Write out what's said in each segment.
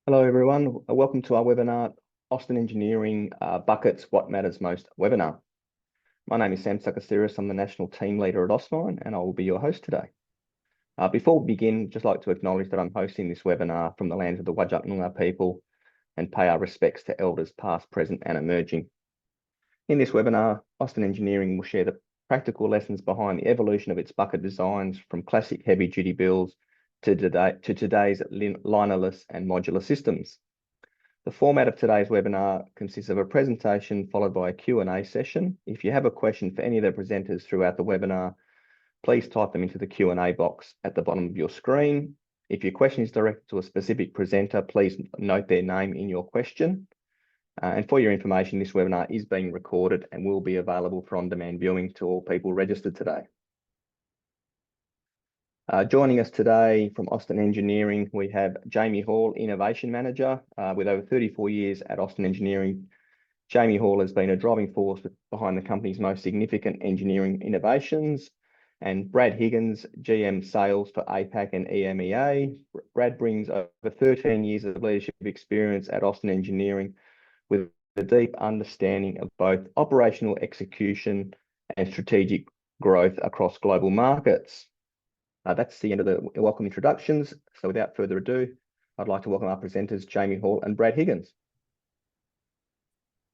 Hello everyone, welcome to our webinar, Austin Engineering Buckets What Matters Most webinar. My name is Sam Sakasiris, I'm the National Team Leader at Ostmine and I will be your host today. Before we begin, just like to acknowledge that I'm hosting this webinar from the lands of the Whadjuk Noongar people and pay our respects to elders past, present and emerging. In this webinar, Austin Engineering will share the practical lessons behind the evolution of its bucket designs from classic heavy-duty builds to today's linerless and modular systems. The format of today's webinar consists of a presentation followed by a Q&A session. If you have a question for any of the presenters throughout the webinar, please type them into the Q&A box at the bottom of your screen. If your question is directed to a specific presenter, please note their name in your question. And for your information, this webinar is being recorded and will be available for on-demand viewing to all people registered today. Joining us today from Austin Engineering, we have Jamie Hall, Innovation Manager, with over 34 years at Austin Engineering. Jamie Hall has been a driving force behind the company's most significant engineering innovations. And Brad Higgins, GM Sales for APAC and EMEA. Brad brings over 13 years of leadership experience at Austin Engineering with a deep understanding of both operational execution and strategic growth across global markets. That's the end of the welcome introductions. So without further ado, I'd like to welcome our presenters, Jamie Hall and Brad Higgins.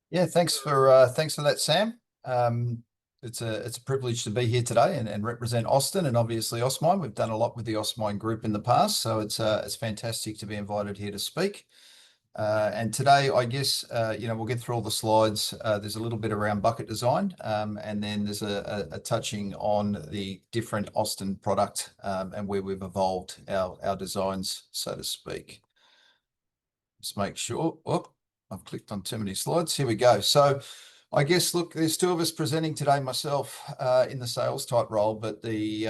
Yeah, thanks for that, Sam. It's a privilege to be here today and represent Austin and obviously Ostmine. We've done a lot with the Ostmine group in the past, so it's fantastic to be invited here to speak. And today, I guess, we'll get through all the slides. There's a little bit around bucket design, and then there's a touching on the different Austin product and where we've evolved our designs, so to speak. Just make sure. Oh, I've clicked on too many slides. Here we go. So I guess, look, there's two of us presenting today, myself in the sales type role, but the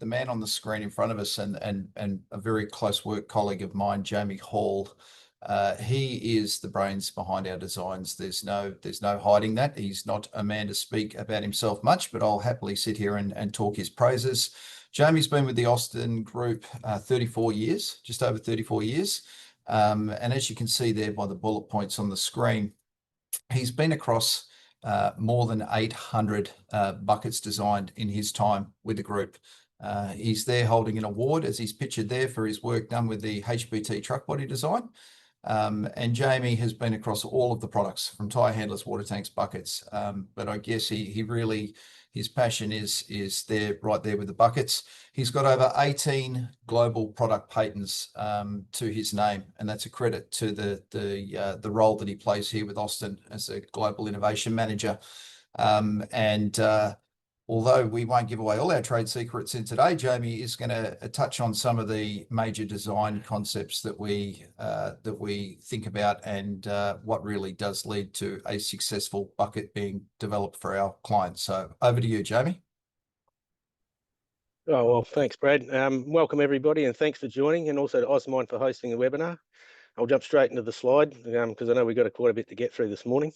man on the screen in front of us and a very close work colleague of mine, Jamie Hall. He is the brains behind our designs. There's no hiding that. He's not a man to speak about himself much, but I'll happily sit here and talk his praises. Jamie's been with the Austin Group 34 years, just over 34 years. And as you can see there by the bullet points on the screen, he's been across more than 800 buckets designed in his time with the group. He's there holding an award, as he's pictured there, for his work done with the HPT truck body design. And Jamie has been across all of the products from tyre handlers, water tanks, buckets. But I guess he really, his passion is there, right there with the buckets. He's got over 18 global product patents to his name, and that's a credit to the role that he plays here with Austin as a global innovation manager. Although we won't give away all our trade secrets in today, Jamie is going to touch on some of the major design concepts that we think about and what really does lead to a successful bucket being developed for our clients. So over to you, Jamie. Oh, well, thanks, Brad. Welcome, everybody, and thanks for joining, and also to Ostmine for hosting the webinar. I'll jump straight into the slide because I know we've got quite a bit to get through this morning.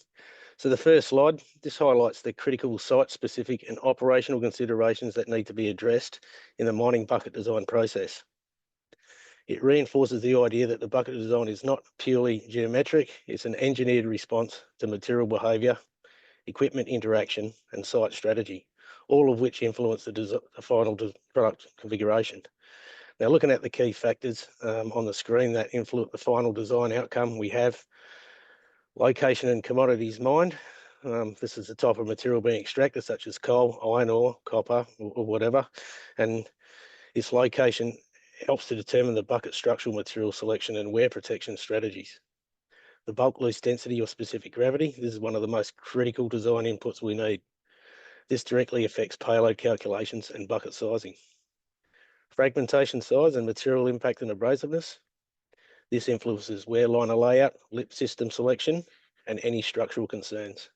So the first slide, this highlights the critical site-specific and operational considerations that need to be addressed in the mining bucket design process. It reinforces the idea that the bucket design is not purely geometric, it's an engineered response to material behaviour, equipment interaction and site strategy, all of which influence the final product configuration. Now, looking at the key factors on the screen that influence the final design outcome, we have location and commodities mined. This is the type of material being extracted, such as coal, iron ore, copper, or whatever. And its location helps to determine the bucket structural material selection and wear protection strategies. The bulk loose density or specific gravity, this is one of the most critical design inputs we need. This directly affects payload calculations and bucket sizing. Fragmentation size and material impact and abrasiveness. This influences wear liner layout, lip system selection, and any structural concerns.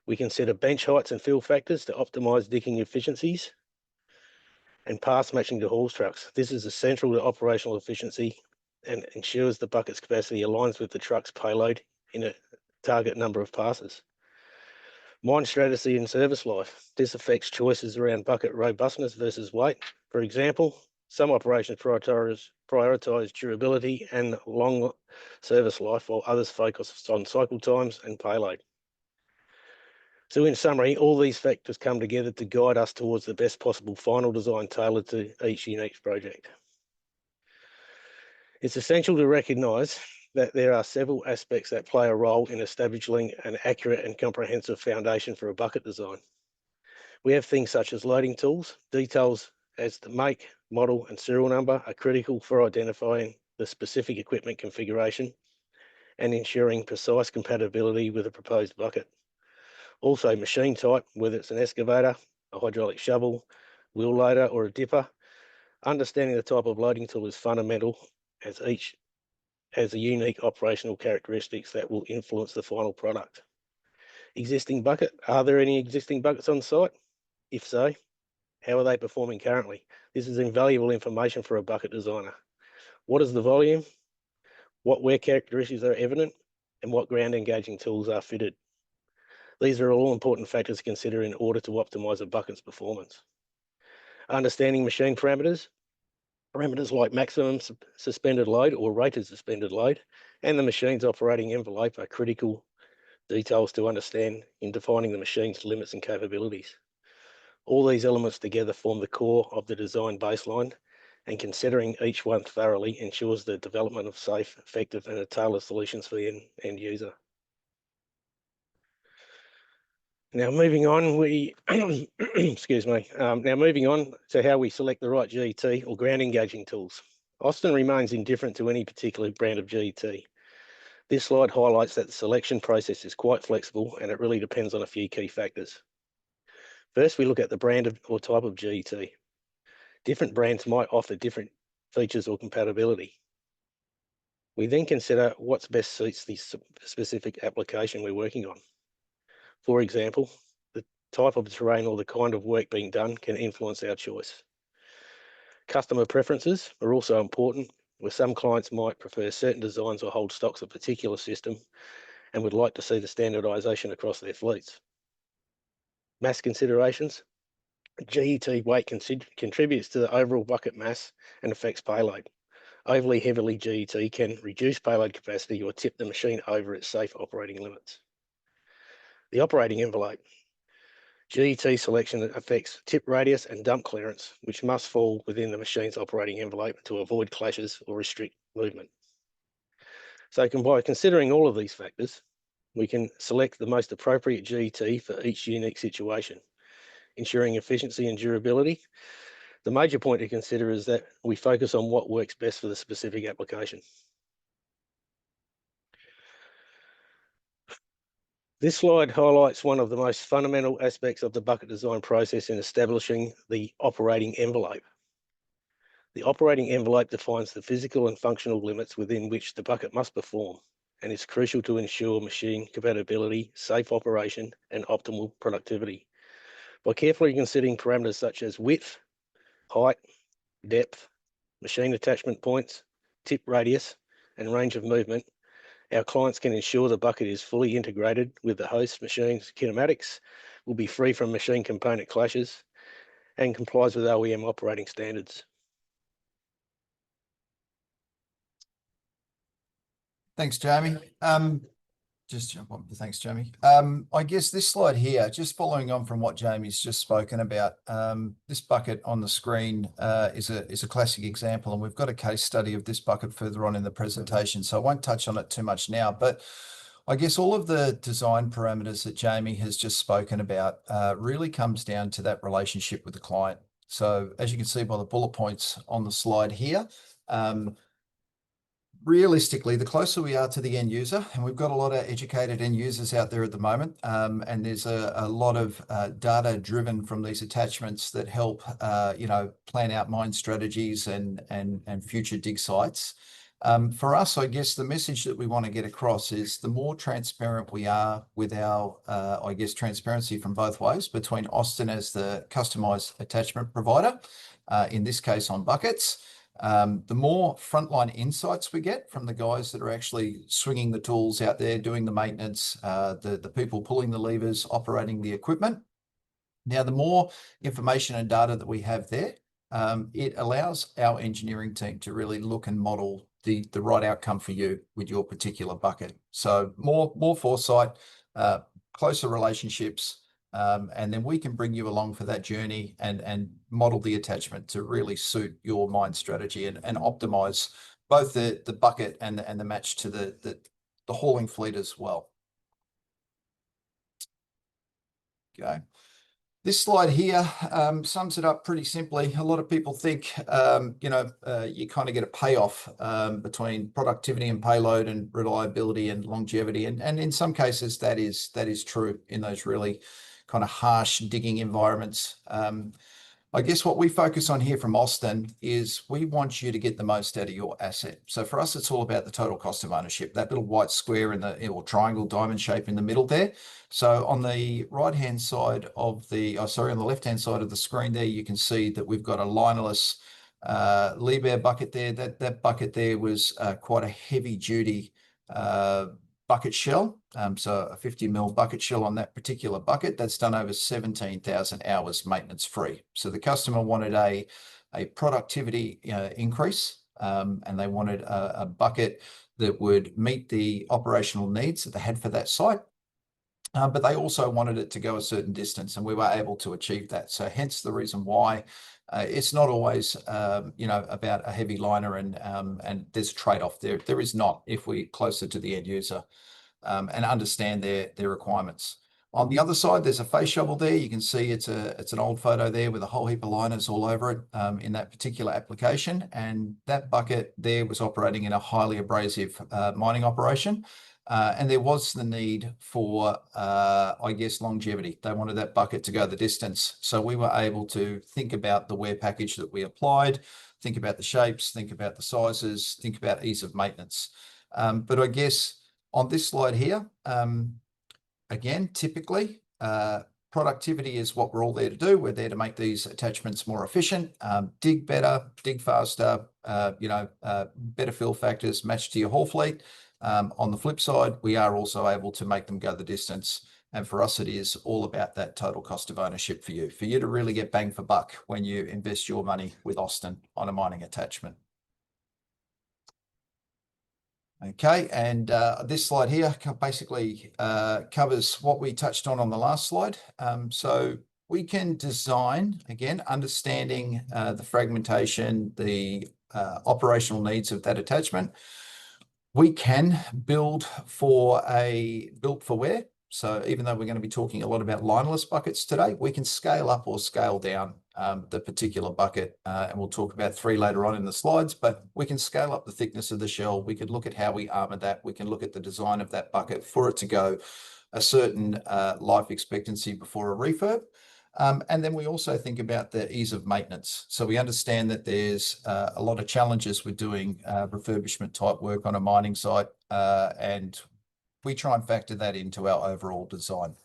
We consider bench heights and fill factors to optimise digging efficiencies, and pass matching to haul trucks. This is essential to operational efficiency and ensures the bucket's capacity aligns with the truck's payload in a target number of passes. Mine strategy and service life. This affects choices around bucket robustness versus weight. For example, Some operations prioritize durability and long service life, while others focus on cycle times and payload. So in summary, all these factors come together to guide us towards the best possible final design tailored to each unique project. It's essential to recognise that there are several aspects that play a role in establishing an accurate and comprehensive foundation for a bucket design. We have things such as loading tools. Details as the make, model and serial number are critical for identifying the specific equipment configuration and ensuring precise compatibility with a proposed bucket. Also, machine type, whether it's an excavator, a hydraulic shovel, wheel loader or a dipper. Understanding the type of loading tool is fundamental, as each has a unique operational characteristics that will influence the final product. Existing bucket, are there any existing buckets on site? If so, how are they performing currently? This is invaluable information for a bucket designer. What is the volume? What wear characteristics are evident? And what ground engaging tools are fitted? These are all important factors to consider in order to optimize a bucket's performance. Understanding machine parameters like maximum suspended load or rated suspended load, and the machine's operating envelope are critical details to understand in defining the machine's limits and capabilities. All these elements together form the core of the design baseline, and considering each one thoroughly ensures the development of safe, effective and tailored solutions for the end user. Now moving on, excuse me. Now moving on to how we select the right GET or ground engaging tools. Austin remains indifferent to any particular brand of GET. This slide highlights that the selection process is quite flexible and it really depends on a few key factors. First, we look at the brand or type of GET. Different brands might offer different features or compatibility. We then consider what's best suits the specific application we're working on. For example, the type of terrain or the kind of work being done can influence our choice. Customer preferences are also important, where some clients might prefer certain designs or hold stocks of a particular system and would like to see the standardisation across their fleets. Mass considerations. GET weight contributes to the overall bucket mass and affects payload. Overly heavily GET can reduce payload capacity or tip the machine over its safe operating limits. The operating envelope. GET selection affects tip radius and dump clearance, which must fall within the machine's operating envelope to avoid clashes or restrict movement. So by considering all of these factors, we can select the most appropriate GET for each unique situation, ensuring efficiency and durability. The major point to consider is that we focus on what works best for the specific application. This slide highlights one of the most fundamental aspects of the bucket design process in establishing the operating envelope. The operating envelope defines the physical and functional limits within which the bucket must perform, and is crucial to ensure machine compatibility, safe operation, and optimal productivity. By carefully considering parameters such as width, height, depth, machine attachment points, tip radius, and range of movement, our clients can ensure the bucket is fully integrated with the host machine's kinematics, will be free from machine component clashes, and complies with OEM operating standards. Thanks, Jamie. Just jump on. Thanks, Jamie. I guess this slide here, just following on from what Jamie's just spoken about, this bucket on the screen is a classic example, and we've got a case study of this bucket further on in the presentation, so I won't touch on it too much now. But I guess all of the design parameters that Jamie has just spoken about really comes down to that relationship with the client. So as you can see by the bullet points on the slide here, realistically, the closer we are to the end user, and we've got a lot of educated end users out there at the moment, and there's a lot of data driven from these attachments that help, plan out mine strategies and future dig sites. For us, I guess the message that we want to get across is the more transparent we are with our, transparency from both ways between Austin as the customized attachment provider, in this case on buckets, the more frontline insights we get from the guys that are actually swinging the tools out there, doing the maintenance, the people pulling the levers, operating the equipment. Now, the more information and data that we have there, it allows our engineering team to really look and model the right outcome for you with your particular bucket. So more foresight, closer relationships, and then we can bring you along for that journey and model the attachment to really suit your mine strategy and optimize both the bucket and the match to the hauling fleet as well. Okay. This slide here sums it up pretty simply. A lot of people think, you kind of get a payoff between productivity and payload and reliability and longevity. And in some cases, that is true in those really kind of harsh digging environments. I guess what we focus on here from Austin is we want you to get the most out of your asset. So for us, it's all about the total cost of ownership, that little white square or triangle diamond shape in the middle there. So on the right-hand side of on the left-hand side of the screen there, you can see that we've got a linerless Liebherr bucket there. That bucket there was quite a heavy-duty bucket shell. So a 50 mil bucket shell on that particular bucket, that's done over 17,000 hours maintenance free. So the customer wanted a productivity increase, and they wanted a bucket that would meet the operational needs that they had for that site. But they also wanted it to go a certain distance, and we were able to achieve that. So hence the reason why it's not always, about a heavy liner and there's a trade-off there. There is not if we're closer to the end user and understand their requirements. On the other side, there's a face shovel there. You can see it's an old photo there with a whole heap of liners all over it in that particular application. And that bucket there was operating in a highly abrasive mining operation. And there was the need for, longevity. They wanted that bucket to go the distance. So we were able to think about the wear package that we applied, think about the shapes, think about the sizes, think about ease of maintenance. But I guess on this slide here, again, typically, productivity is what we're all there to do. We're there to make these attachments more efficient, dig better, dig faster, better fill factors matched to your haul fleet. On the flip side, we are also able to make them go the distance. And for us, it is all about that total cost of ownership for you to really get bang for buck when you invest your money with Austin on a mining attachment. Okay, and this slide here basically covers what we touched on the last slide. So we can design, again, understanding the fragmentation, the operational needs of that attachment. We can build for wear. So even though we're going to be talking a lot about linerless buckets today, we can scale up or scale down the particular bucket. And we'll talk about 3 later on in the slides, but we can scale up the thickness of the shell. We could look at how we armor that. We can look at the design of that bucket for it to go a certain life expectancy before a refurb. And then we also think about the ease of maintenance. So we understand that there's a lot of challenges with doing refurbishment type work on a mining site, and we try and factor that into our overall design.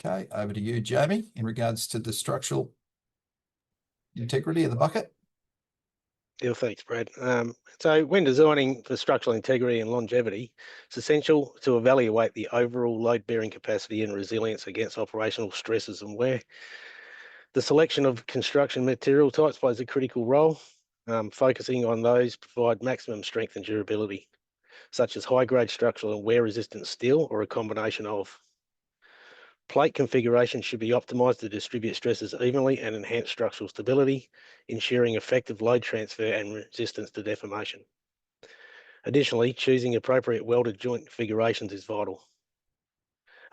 Okay, over to you, Jamie, in regards to the structural integrity of the bucket. Yeah, thanks, Brad. So when designing for structural integrity and longevity, it's essential to evaluate the overall load-bearing capacity and resilience against operational stresses and wear. The selection of construction material types plays a critical role, focusing on those provide maximum strength and durability, such as high-grade structural and wear-resistant steel or a combination of. Plate configuration should be optimized to distribute stresses evenly and enhance structural stability, ensuring effective load transfer and resistance to deformation. Additionally, choosing appropriate welded joint configurations is vital.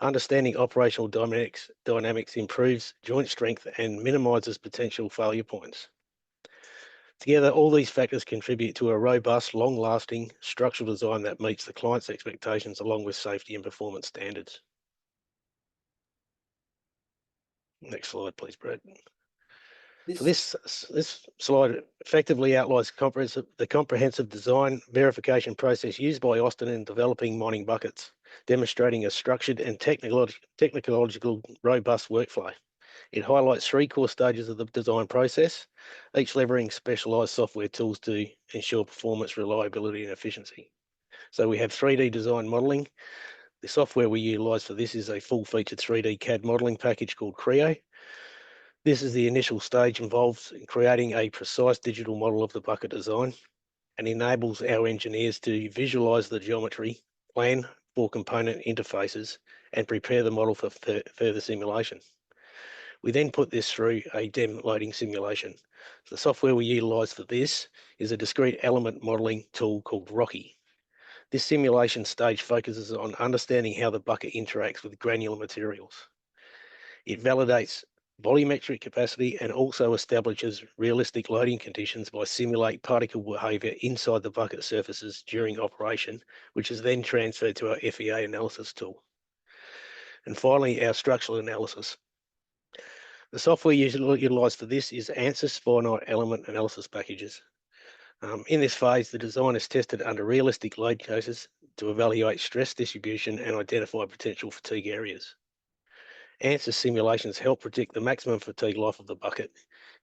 Understanding operational dynamics improves joint strength and minimizes potential failure points. Together, all these factors contribute to a robust, long-lasting structural design that meets the client's expectations along with safety and performance standards. Next slide, please, Brad. So this slide effectively outlines the comprehensive design verification process used by Austin in developing mining buckets, demonstrating a structured and technological robust workflow. It highlights 3 core stages of the design process, each leveraging specialized software tools to ensure performance, reliability, and efficiency. So we have 3D design modeling. The software we utilise for this is a full-featured 3D CAD modelling package called Creo. This is the initial stage involved in creating a precise digital model of the bucket design and enables our engineers to visualise the geometry, plan for component interfaces, and prepare the model for further simulation. We then put this through a DEM loading simulation. The software we utilise for this is a discrete element modelling tool called Rocky. This simulation stage focuses on understanding how the bucket interacts with granular materials. It validates volumetric capacity and also establishes realistic loading conditions by simulating particle behaviour inside the bucket surfaces during operation, which is then transferred to our FEA analysis tool. And finally, our structural analysis. The software utilised for this is ANSYS finite element analysis packages. In this phase, the design is tested under realistic load cases to evaluate stress distribution and identify potential fatigue areas. ANSYS simulations help predict the maximum fatigue life of the bucket,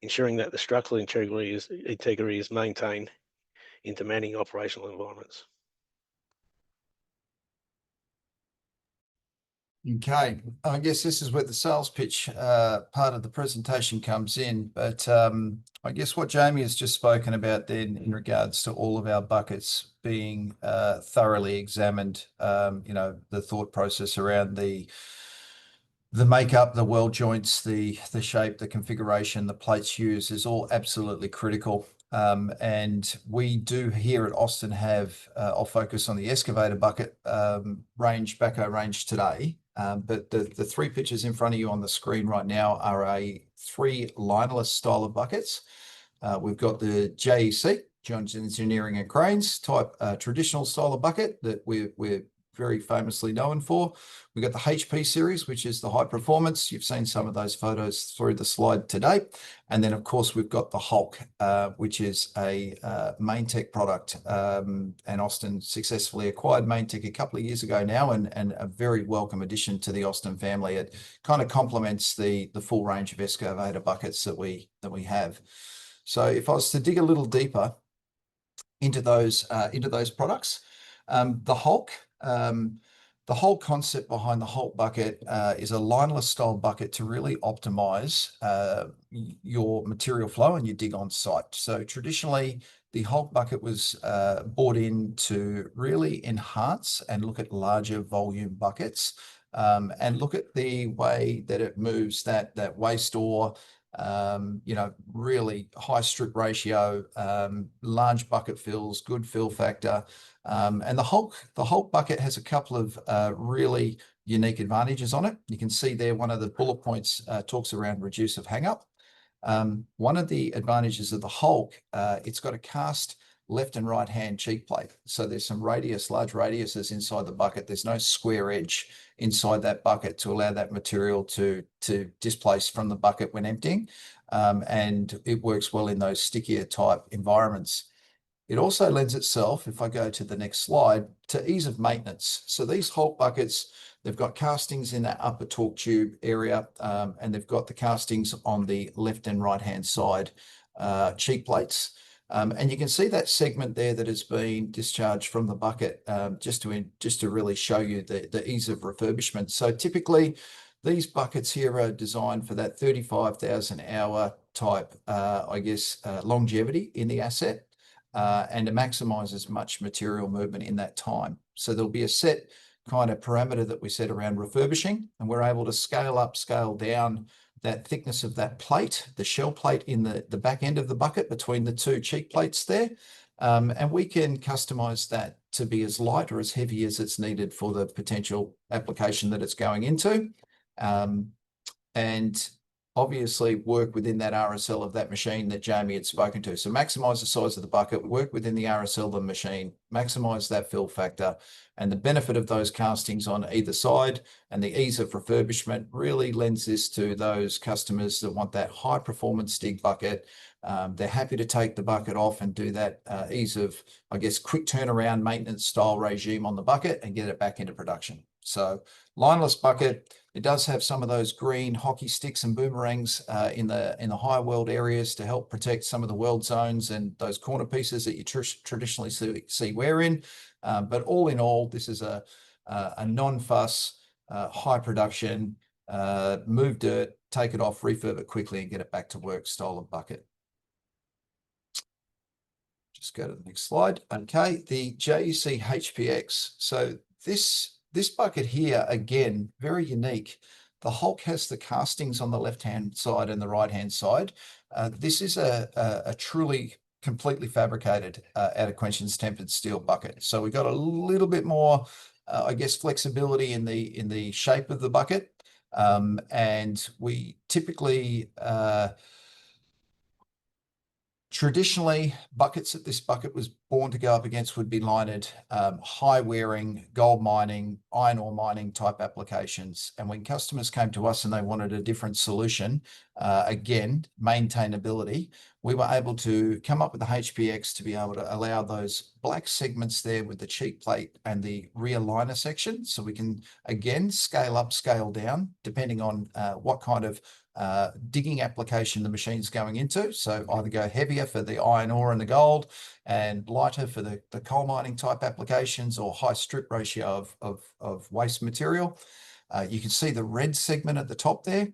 ensuring that the structural integrity is maintained in demanding operational environments. Okay, I guess this is where the sales pitch part of the presentation comes in, but I guess what Jamie has just spoken about then in regards to all of our buckets being thoroughly examined, the thought process around the makeup, the weld joints, the shape, the configuration, the plates used is all absolutely critical. And we do here at Austin have, I'll focus on the excavator bucket backhoe range today. But the three pictures in front of you on the screen right now are three linerless style of buckets. We've got the JEC, Jones Engineering and Cranes type traditional style of bucket that we're very famously known for. We've got the HP series, which is the high performance. You've seen some of those photos through the slide today. And then, of course, we've got the Hulk, which is a Maintech product. And Austin successfully acquired Maintech a couple of years ago now, and a very welcome addition to the Austin family. It kind of complements the full range of excavator buckets that we have. So if I was to dig a little deeper into those products, the Hulk, the whole concept behind the Hulk bucket is a linerless style bucket to really optimize your material flow and your dig on site. So traditionally, the Hulk bucket was brought in to really enhance and look at larger volume buckets and look at the way that it moves that waste ore, really high strip ratio, large bucket fills, good fill factor. And the Hulk bucket has a couple of really unique advantages on it. You can see there one of the bullet points talks around reduce of hang up. One of the advantages of the Hulk, it's got a cast left and right hand cheek plate. So there's some large radiuses inside the bucket. There's no square edge inside that bucket to allow that material to displace from the bucket when emptying. And it works well in those stickier type environments. It also lends itself, if I go to the next slide, to ease of maintenance. So these Hulk buckets, they've got castings in that upper torque tube area, and they've got the castings on the left and right hand side cheek plates. And you can see that segment there that has been discharged from the bucket just to really show you the ease of refurbishment. So typically, these buckets here are designed for that 35,000 hour type, longevity in the asset. And to maximize as much material movement in that time. So there'll be a set kind of parameter that we set around refurbishing, and we're able to scale up, scale down that thickness of that plate, the shell plate in the back end of the bucket between the two cheek plates there. And we can customize that to be as light or as heavy as it's needed for the potential application that it's going into. And obviously work within that RSL of that machine that Jamie had spoken to. So maximize the size of the bucket, work within the RSL of the machine, maximize that fill factor, and the benefit of those castings on either side and the ease of refurbishment really lends this to those customers that want that high performance dig bucket. They're happy to take the bucket off and do that ease of, quick turnaround maintenance style regime on the bucket and get it back into production. So linerless bucket, it does have some of those green hockey sticks and boomerangs in the high weld areas to help protect some of the weld zones and those corner pieces that you traditionally see wear in. But all in all, this is a a non-fuss, high production, move dirt, take it off, refurb it quickly and get it back to work style of bucket. Just go to the next slide. Okay, the JEC HPX. So this bucket here, again, very unique. The Hulk has the castings on the left-hand side and the right-hand side. This is a truly completely fabricated out of quenchins tempered steel bucket. So we got a little bit more, I guess, flexibility in the shape of the bucket. And we typically traditionally, buckets that this bucket was born to go up against would be linered, high wearing, gold mining, iron ore mining type applications. And when customers came to us and they wanted a different solution, again, maintainability, we were able to come up with the HPX to be able to allow those black segments there with the cheek plate and the rear liner section. So we can, again, scale up, scale down, depending on what kind of digging application the machine's going into. So either go heavier for the iron ore and the gold and lighter for the coal mining type applications, or high strip ratio of waste material. You can see the red segment at the top there.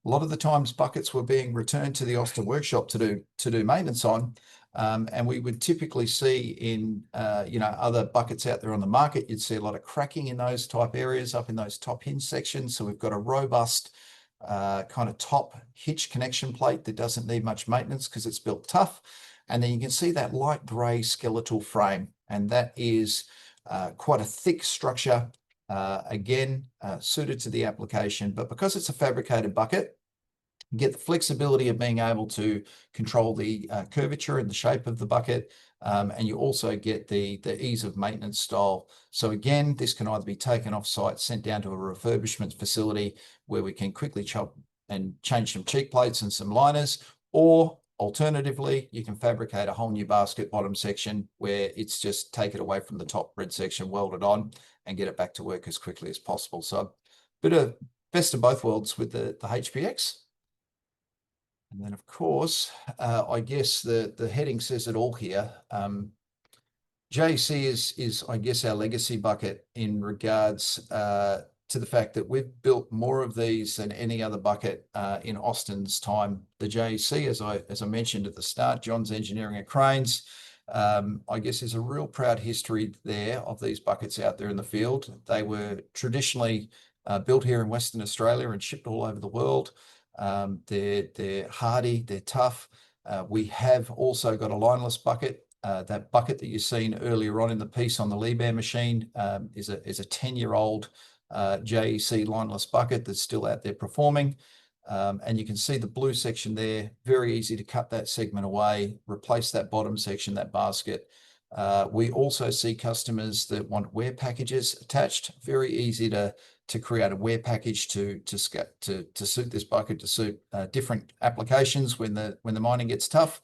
A lot of the times buckets were being returned to the Austin workshop to do maintenance on. And we would typically see in other buckets out there on the market, you'd see a lot of cracking in those type areas up in those top hinge sections. So we've got a robust kind of top hitch connection plate that doesn't need much maintenance because it's built tough. And then you can see that light gray skeletal frame, and that is quite a thick structure, again, suited to the application. But because it's a fabricated bucket, you get the flexibility of being able to control the curvature and the shape of the bucket. And you also get the ease of maintenance style. So again, this can either be taken off site, sent down to a refurbishment facility where we can quickly chop and change some cheek plates and some liners, or alternatively, you can fabricate a whole new basket bottom section where it's just take it away from the top red section, weld it on and get it back to work as quickly as possible. So a bit of best of both worlds with the HPX. And then, of course, I guess the heading says it all here. JEC is, I guess, our legacy bucket in regards to the fact that we've built more of these than any other bucket in Austin's time. The JEC, as I mentioned at the start, John's Engineering and Cranes, I guess there's a real proud history there of these buckets out there in the field. They were traditionally built here in Western Australia and shipped all over the world. They're hardy, they're tough. We have also got a lineless bucket. That bucket that you've seen earlier on in the piece on the Liebherr machine is a 10-year-old JEC lineless bucket that's still out there performing. And you can see the blue section there, very easy to cut that segment away, replace that bottom section, that basket. We also see customers that want wear packages attached, very easy to create a wear package to suit this bucket, to suit different applications when the mining gets tough.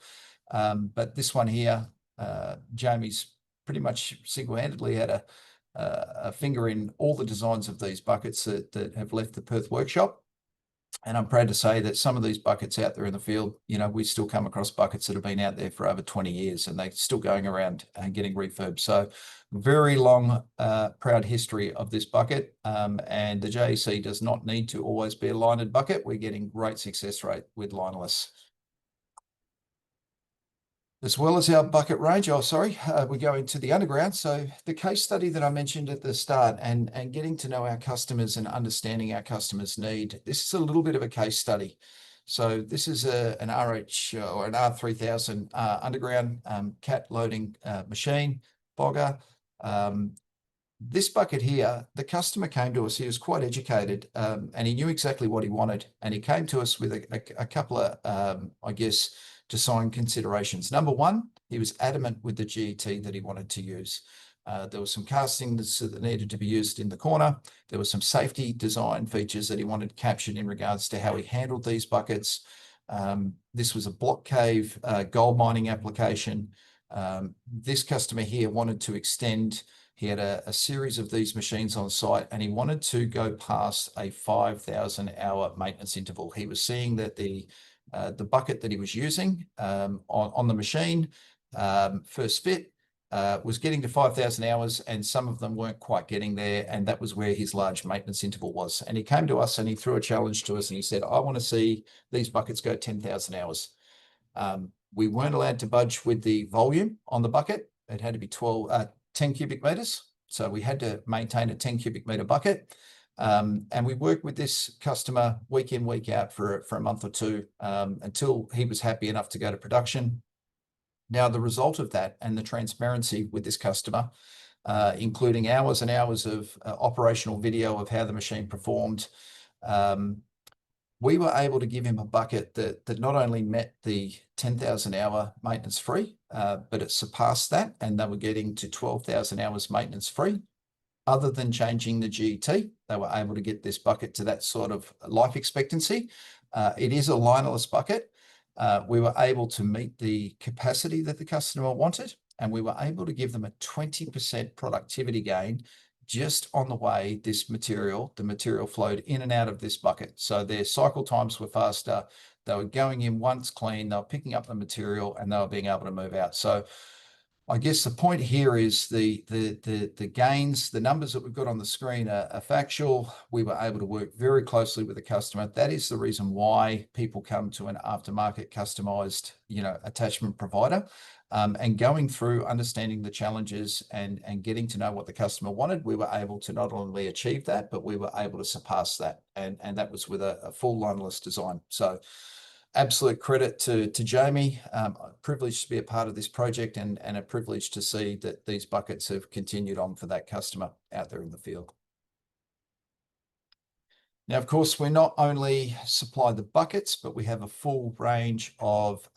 But this one here, Jamie's pretty much single-handedly had a finger in all the designs of these buckets that have left the Perth workshop. And I'm proud to say that some of these buckets out there in the field, we still come across buckets that have been out there for over 20 years and they're still going around and getting refurbed. So very long, proud history of this bucket. And the JEC does not need to always be a linered bucket. We're getting great success rate with lineless. As well as our bucket range, we go into the underground. So the case study that I mentioned at the start and getting to know our customers and understanding our customers' need, this is a little bit of a case study. So this is an RH or an R3000 underground cat loading machine, bogger. This bucket here, the customer came to us, he was quite educated and he knew exactly what he wanted. And he came to us with a couple of, design considerations. Number one, he was adamant with the GET that he wanted to use. There was some castings that needed to be used in the corner. There were some safety design features that he wanted captured in regards to how he handled these buckets. This was a block cave gold mining application. This customer here wanted to extend. He had a series of these machines on site and he wanted to go past a 5,000 hour maintenance interval. He was seeing that the bucket that he was using on the machine, first fit, was getting to 5,000 hours, and some of them weren't quite getting there, and that was where his large maintenance interval was. And he came to us and he threw a challenge to us, and he said, I want to see these buckets go 10,000 hours. We weren't allowed to budge with the volume on the bucket. It had to be 10 cubic meters. So we had to maintain a 10 cubic meter bucket. And we worked with this customer week in, week out for a month or two, until he was happy enough to go to production. Now, the result of that and the transparency with this customer, including hours and hours of operational video of how the machine performed, we were able to give him a bucket that not only met the 10,000 hour maintenance free, but it surpassed that, and they were getting to 12,000 hours maintenance free. Other than changing the GET, they were able to get this bucket to that sort of life expectancy. It is a linerless bucket. We were able to meet the capacity that the customer wanted, and we were able to give them a 20% productivity gain just on the way the material flowed in and out of this bucket. So their cycle times were faster. They were going in once clean, they were picking up the material, and they were being able to move out. So I guess the point here is the gains, the numbers that we've got on the screen are factual. We were able to work very closely with the customer. That is the reason why people come to an aftermarket customized, attachment provider. And going through understanding the challenges and getting to know what the customer wanted, we were able to not only achieve that, but we were able to surpass that. And that was with a full linerless design. So absolute credit to Jamie. Privileged to be a part of this project, and a privilege to see that these buckets have continued on for that customer out there in the field. Now, of course, we not only supply the buckets, but we have a full range of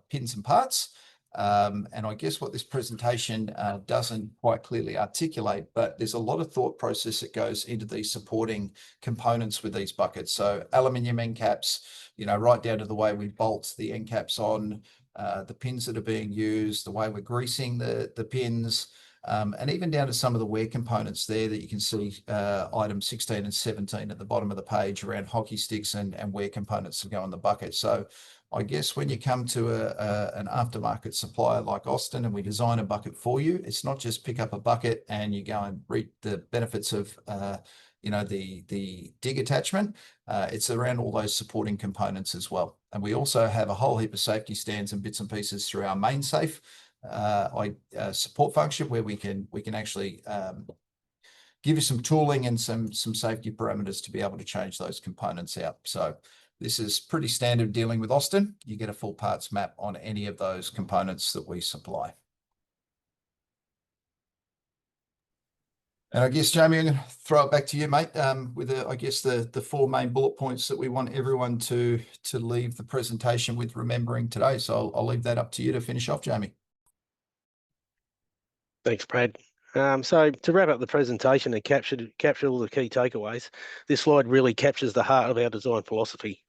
pins and parts. And I guess what this presentation doesn't quite clearly articulate, but there's a lot of thought process that goes into these supporting components with these buckets. So aluminium end caps, right down to the way we bolt the end caps on, the pins that are being used, the way we're greasing the pins, and even down to some of the wear components there that you can see items 16 and 17 at the bottom of the page around hockey sticks and wear components that go in the bucket. So I guess when you come to an aftermarket supplier like Austin and we design a bucket for you, it's not just pick up a bucket and you go and reap the benefits of the dig attachment. It's around all those supporting components as well. And we also have a whole heap of safety stands and bits and pieces through our main safe support function, where we can actually give you some tooling and some safety parameters to be able to change those components out. So this is pretty standard dealing with Austin. You get a full parts map on any of those components that we supply. And I guess, Jamie, I'm going to throw it back to you, mate, with the four main bullet points that we want everyone to leave the presentation with remembering today. So I'll leave that up to you to finish off, Jamie. Thanks, Brad. So to wrap up the presentation and capture all the key takeaways, this slide really captures the heart of our design philosophy.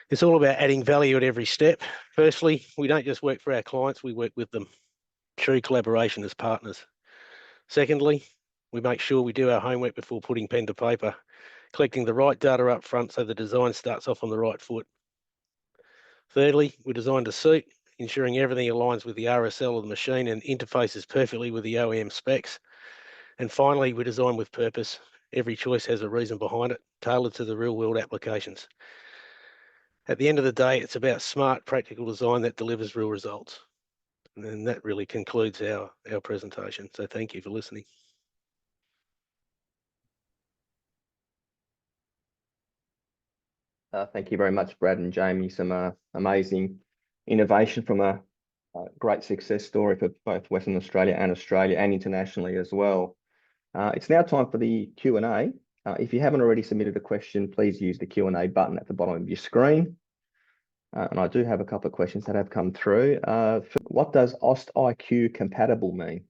It's all about adding value at every step. Firstly, we don't just work for our clients, we work with them. True collaboration as partners. Secondly, we make sure we do our homework before putting pen to paper, collecting the right data up front so the design starts off on the right foot. Thirdly, we design to suit, ensuring everything aligns with the RSL of the machine and interfaces perfectly with the OEM specs. And finally, we design with purpose. Every choice has a reason behind it, tailored to the real-world applications. At the end of the day, it's about smart, practical design that delivers real results. And then that really concludes our presentation. So thank you for listening. Thank you very much, Brad and Jamie. Some amazing innovation from a great success story for both Western Australia and internationally as well. It's now time for the Q&A. If you haven't already submitted a question, please use the Q&A button at the bottom of your screen. And I do have a couple of questions that have come through. What does AustIQ compatible mean?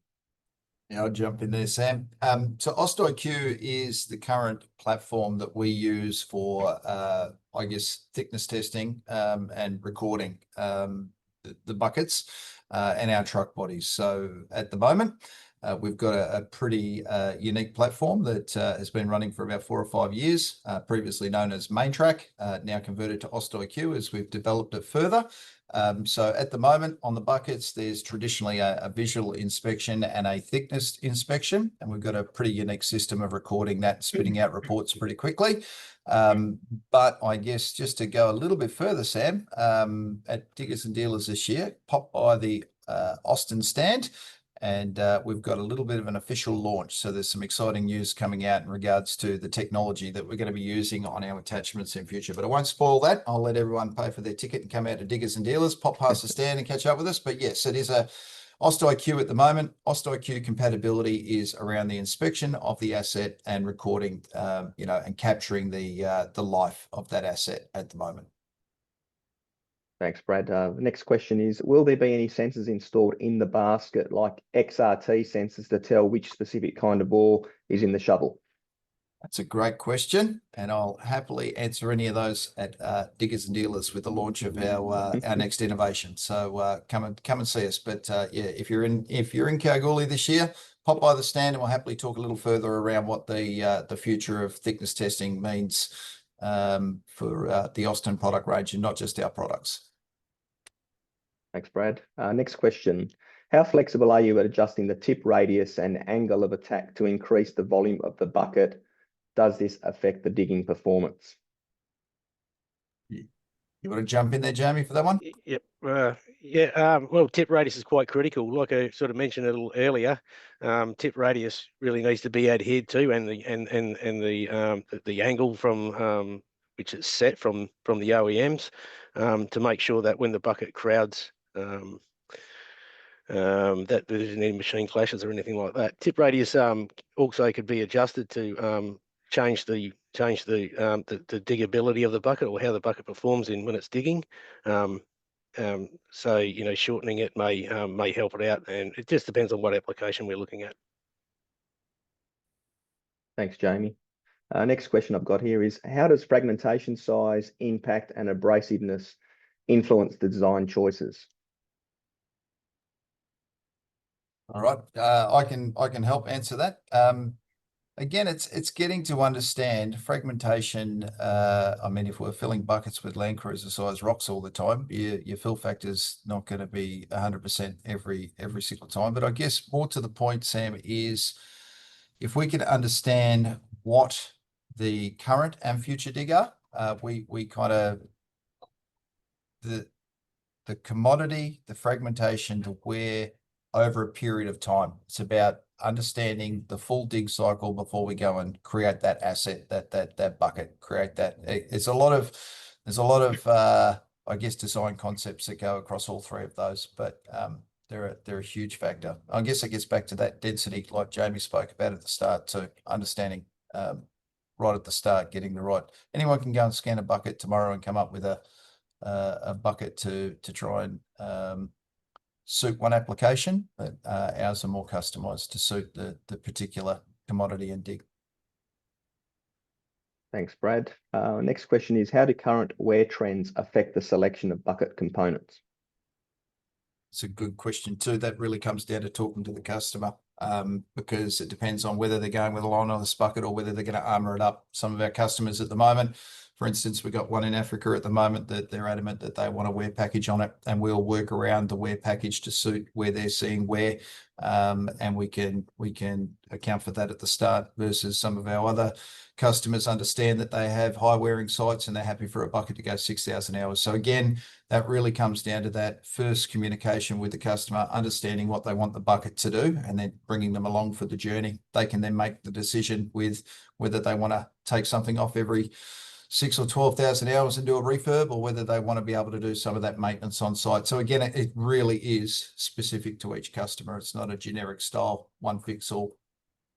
Yeah, I'll jump in there, Sam. So AustIQ is the current platform that we use for, thickness testing and recording the buckets and our truck bodies. So at the moment, We've got a pretty unique platform that has been running for about 4 or 5 years, previously known as MainTrack, now converted to AustIQ as we've developed it further. So at the moment on the buckets, there's traditionally a visual inspection and a thickness inspection, and we've got a pretty unique system of recording that and spitting out reports pretty quickly. But I guess just to go a little bit further, Sam, at Diggers and Dealers this year, pop by the Austin stand, and we've got a little bit of an official launch. So there's some exciting news coming out in regards to the technology that we're going to be using on our attachments in future. But I won't spoil that. I'll let everyone pay for their ticket and come out to Diggers and Dealers, pop past the stand and catch up with us. But yes, it is a AustIQ at the moment. AustIQ compatibility is around the inspection of the asset and recording, and capturing the life of that asset at the moment. Thanks, Brad. Next question is, will there be any sensors installed in the basket, like XRT sensors to tell which specific kind of ore is in the shovel? That's a great question, and I'll happily answer any of those at Diggers and Dealers with the launch of our next innovation. So come and see us. But yeah, if you're in Kalgoorlie this year, pop by the stand, and we'll happily talk a little further around what the future of thickness testing means for the Austin product range, and not just our products. Thanks, Brad. Next question. How flexible are you at adjusting the tip radius and angle of attack to increase the volume of the bucket? Does this affect the digging performance? You want to jump in there, Jamie, for that one? Yep. Well, tip radius is quite critical. Like I sort of mentioned a little earlier, tip radius really needs to be adhered to, and the angle from which is set from the OEMs to make sure that when the bucket crowds, that there isn't any machine clashes or anything like that. Tip radius also could be adjusted to change the diggability of the bucket, or how the bucket performs when it's digging. So shortening it may help it out, and it just depends on what application we're looking at. Thanks, Jamie. Next question I've got here is, how does fragmentation size, impact, and abrasiveness influence the design choices? All right, I can help answer that. Again, it's getting to understand fragmentation. I mean, if we're filling buckets with Land Cruiser size rocks all the time, your fill factor's not going to be 100% every single time. But I guess more to the point, Sam, is if we can understand what the current and future dig are, we kind of the commodity, the fragmentation, to where over a period of time. It's about understanding the full dig cycle before we go and create that asset, that bucket, create that. There's a lot of I guess design concepts that go across all three of those, but they're a huge factor. I guess it gets back to that density, like Jamie spoke about at the start, to understanding right at the start, getting the right. Anyone can go and scan a bucket tomorrow and come up with a bucket to try and suit one application, but ours are more customized to suit the particular commodity and dig. Thanks, Brad. Next question is, how do current wear trends affect the selection of bucket components? It's a good question too. That really comes down to talking to the customer, because it depends on whether they're going with a linerless bucket or whether they're going to armor it up. Some of our customers at the moment, for instance, we've got one in Africa at the moment that they're adamant that they want a wear package on it, and we'll work around the wear package to suit where they're seeing wear, and we can account for that at the start, versus some of our other customers understand that they have high wearing sites and they're happy for a bucket to go 6,000 hours. So again, that really comes down to that first communication with the customer, understanding what they want the bucket to do, and then bringing them along for the journey. They can then make the decision with whether they want to take something off every 6,000 or 12,000 hours and do a refurb, or whether they want to be able to do some of that maintenance on site. So again, it really is specific to each customer. It's not a generic style, one fix all.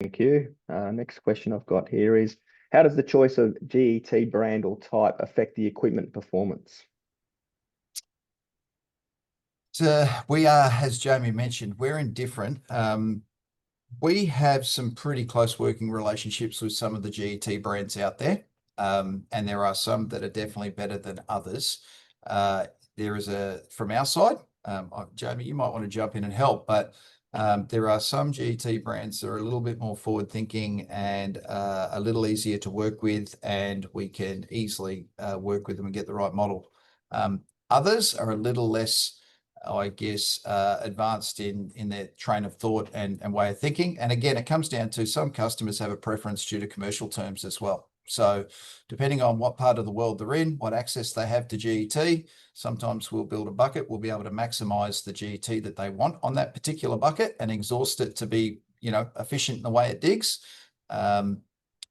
Thank you. Next question I've got here is, how does the choice of GET brand or type affect the equipment performance? So we are, as Jamie mentioned, we're indifferent. We have some pretty close working relationships with some of the GET brands out there. And there are some that are definitely better than others. There is from our side, Jamie, you might want to jump in and help, but There are some GT brands that are a little bit more forward thinking and a little easier to work with, and we can easily work with them and get the right model. Others are a little less, I guess, advanced in their train of thought and way of thinking. And again, it comes down to some customers have a preference due to commercial terms as well. So depending on what part of the world they're in, what access they have to GET, sometimes we'll build a bucket, we'll be able to maximize the GET that they want on that particular bucket and exhaust it to be, efficient in the way it digs.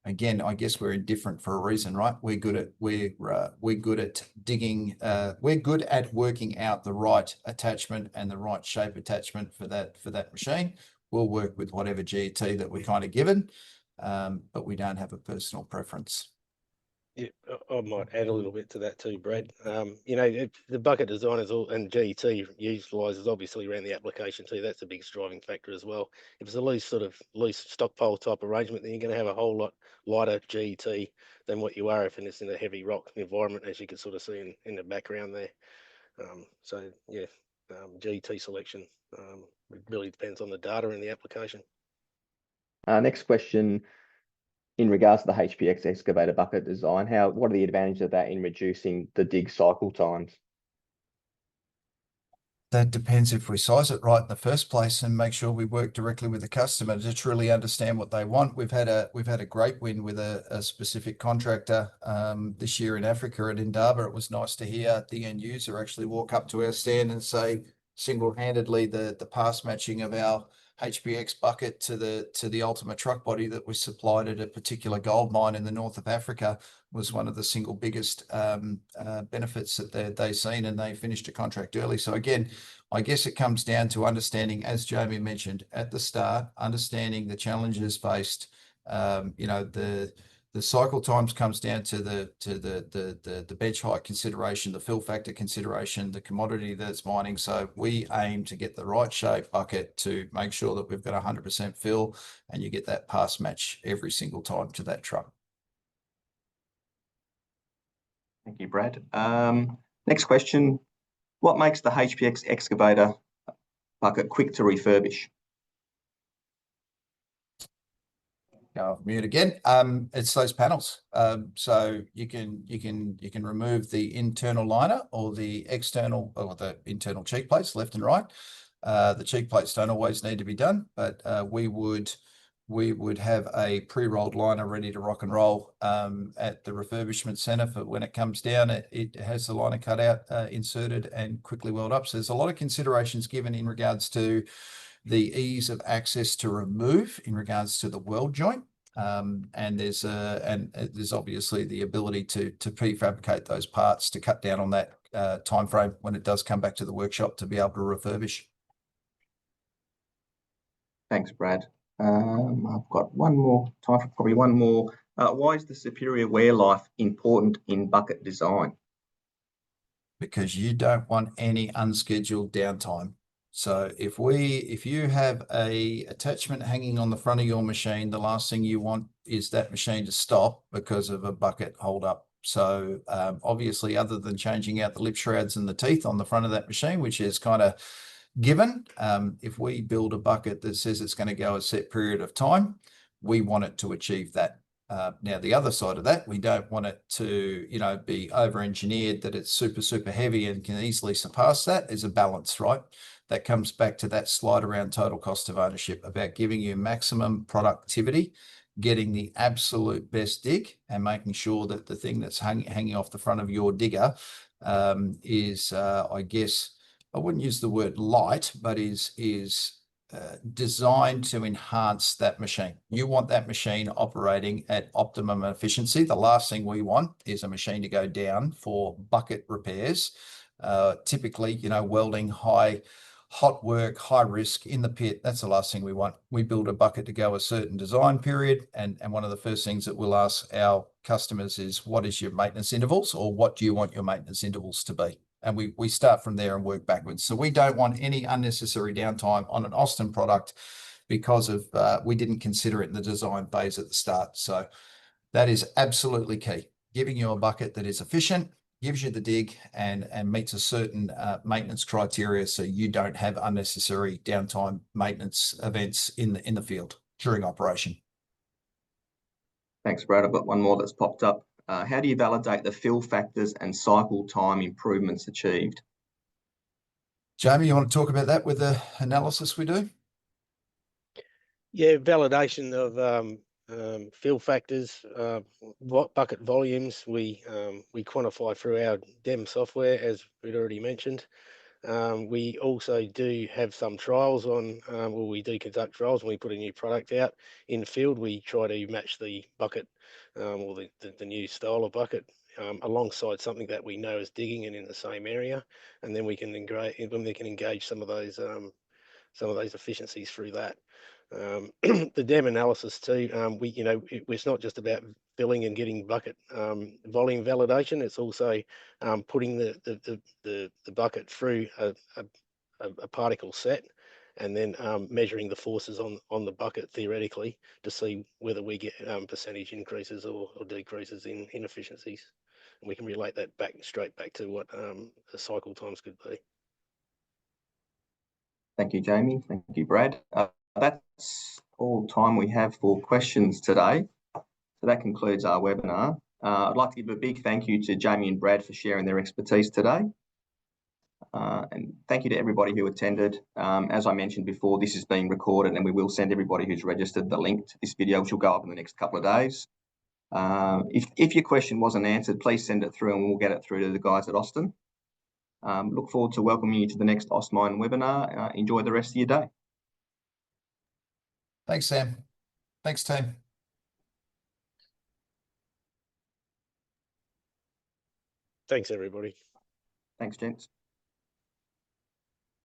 Again, I guess we're indifferent for a reason, right? We're good at digging. We're good at working out the right attachment and the right shape attachment for that machine. We'll work with whatever GET that we're kind of given, but we don't have a personal preference. Yeah, I might add a little bit to that too, Brad. The bucket designers and GET utilises obviously around the application too. That's a big driving factor as well. If it's a loose stockpile type arrangement, then you're going to have a whole lot lighter GET than what you are if it's in a heavy rock environment, as you can sort of see in the background there. GET selection it really depends on the data and the application. Next question. In regards to the HPX excavator bucket design, what are the advantages of that in reducing the dig cycle times? That depends if we size it right in the first place and make sure we work directly with the customer to truly understand what they want. We've had a great win with a specific contractor this year in Africa at Indaba. It was nice to hear the end user actually walk up to our stand and say single-handedly the pass matching of our HPX bucket to the Ultima truck body that was supplied at a particular gold mine in the north of Africa was one of the single biggest benefits that they've seen, and they finished a contract early. So again, I guess it comes down to understanding, as Jamie mentioned at the start, understanding the challenges faced. The cycle times comes down to the bench height consideration, the fill factor consideration, the commodity that's mining. So we aim to get the right shape bucket to make sure that we've got 100% fill, and you get that pass match every single time to that truck. Thank you, Brad. Next question. What makes the HPX excavator bucket quick to refurbish? Go off mute again. It's those panels. So you can remove the internal liner or the external or the internal cheek plates, left and right. The cheek plates don't always need to be done, but we would have a pre-rolled liner ready to rock and roll at the refurbishment center for when it comes down. It has the liner cut out, inserted, and quickly weld up. So there's a lot of considerations given in regards to the ease of access to remove in regards to the weld joint. And there's obviously the ability to prefabricate those parts to cut down on that time frame when it does come back to the workshop to be able to refurbish. Thanks, Brad. I've got one more time for probably one more. Why is the superior wear life important in bucket design? Because you don't want any unscheduled downtime. So if you have a attachment hanging on the front of your machine, the last thing you want is that machine to stop because of a bucket hold up. So obviously, other than changing out the lip shrouds and the teeth on the front of that machine, which is kind of given, if we build a bucket that says it's going to go a set period of time, we want it to achieve that. Now, the other side of that, we don't want it to, be over-engineered that it's super, super heavy and can easily surpass that. Is a balance, right? That comes back to that slide around total cost of ownership, about giving you maximum productivity, getting the absolute best dig, and making sure that the thing that's hanging off the front of your digger is, I guess, I wouldn't use the word light, but is designed to enhance that machine. You want that machine operating at optimum efficiency. The last thing we want is a machine to go down for bucket repairs. Typically, welding, hot work, high risk in the pit. That's the last thing we want. We build a bucket to go a certain design period. And one of the first things that we'll ask our customers is, what is your maintenance intervals, or what do you want your maintenance intervals to be? And we start from there and work backwards. So we don't want any unnecessary downtime on an Austin product because of we didn't consider it in the design phase at the start. So that is absolutely key. Giving you a bucket that is efficient, gives you the dig, and meets a certain maintenance criteria, so you don't have unnecessary downtime maintenance events in the field during operation. Thanks, Brad. I've got one more that's popped up. How do you validate the fill factors and cycle time improvements achieved? Jamie, you want to talk about that with the analysis we do? Yeah, validation of fill factors, bucket volumes. We quantify through our DEM software, as we'd already mentioned. We also do have some trials on, well, we do conduct trials when we put a new product out in the field. We try to match the bucket or the new style of bucket alongside something that we know is digging and in the same area, and then we can engage some of those efficiencies through that. The DEM analysis too, it's not just about filling and getting bucket volume validation. It's also putting the bucket through a particle set, and then measuring the forces on the bucket theoretically to see whether we get percentage increases or decreases in inefficiencies. And we can relate that straight back to what the cycle times could be. Thank you, Jamie. Thank you, Brad. That's all time we have for questions today. So that concludes our webinar. I'd like to give a big thank you to Jamie and Brad for sharing their expertise today. And thank you to everybody who attended. As I mentioned before, this is being recorded, and we will send everybody who's registered the link to this video, which will go up in the next couple of days. If your question wasn't answered, please send it through and we'll get it through to the guys at Austin. Look forward to welcoming you to the next AustMine webinar. Enjoy the rest of your day. Thanks, Sam. Thanks, team. Thanks, everybody. Thanks, gents.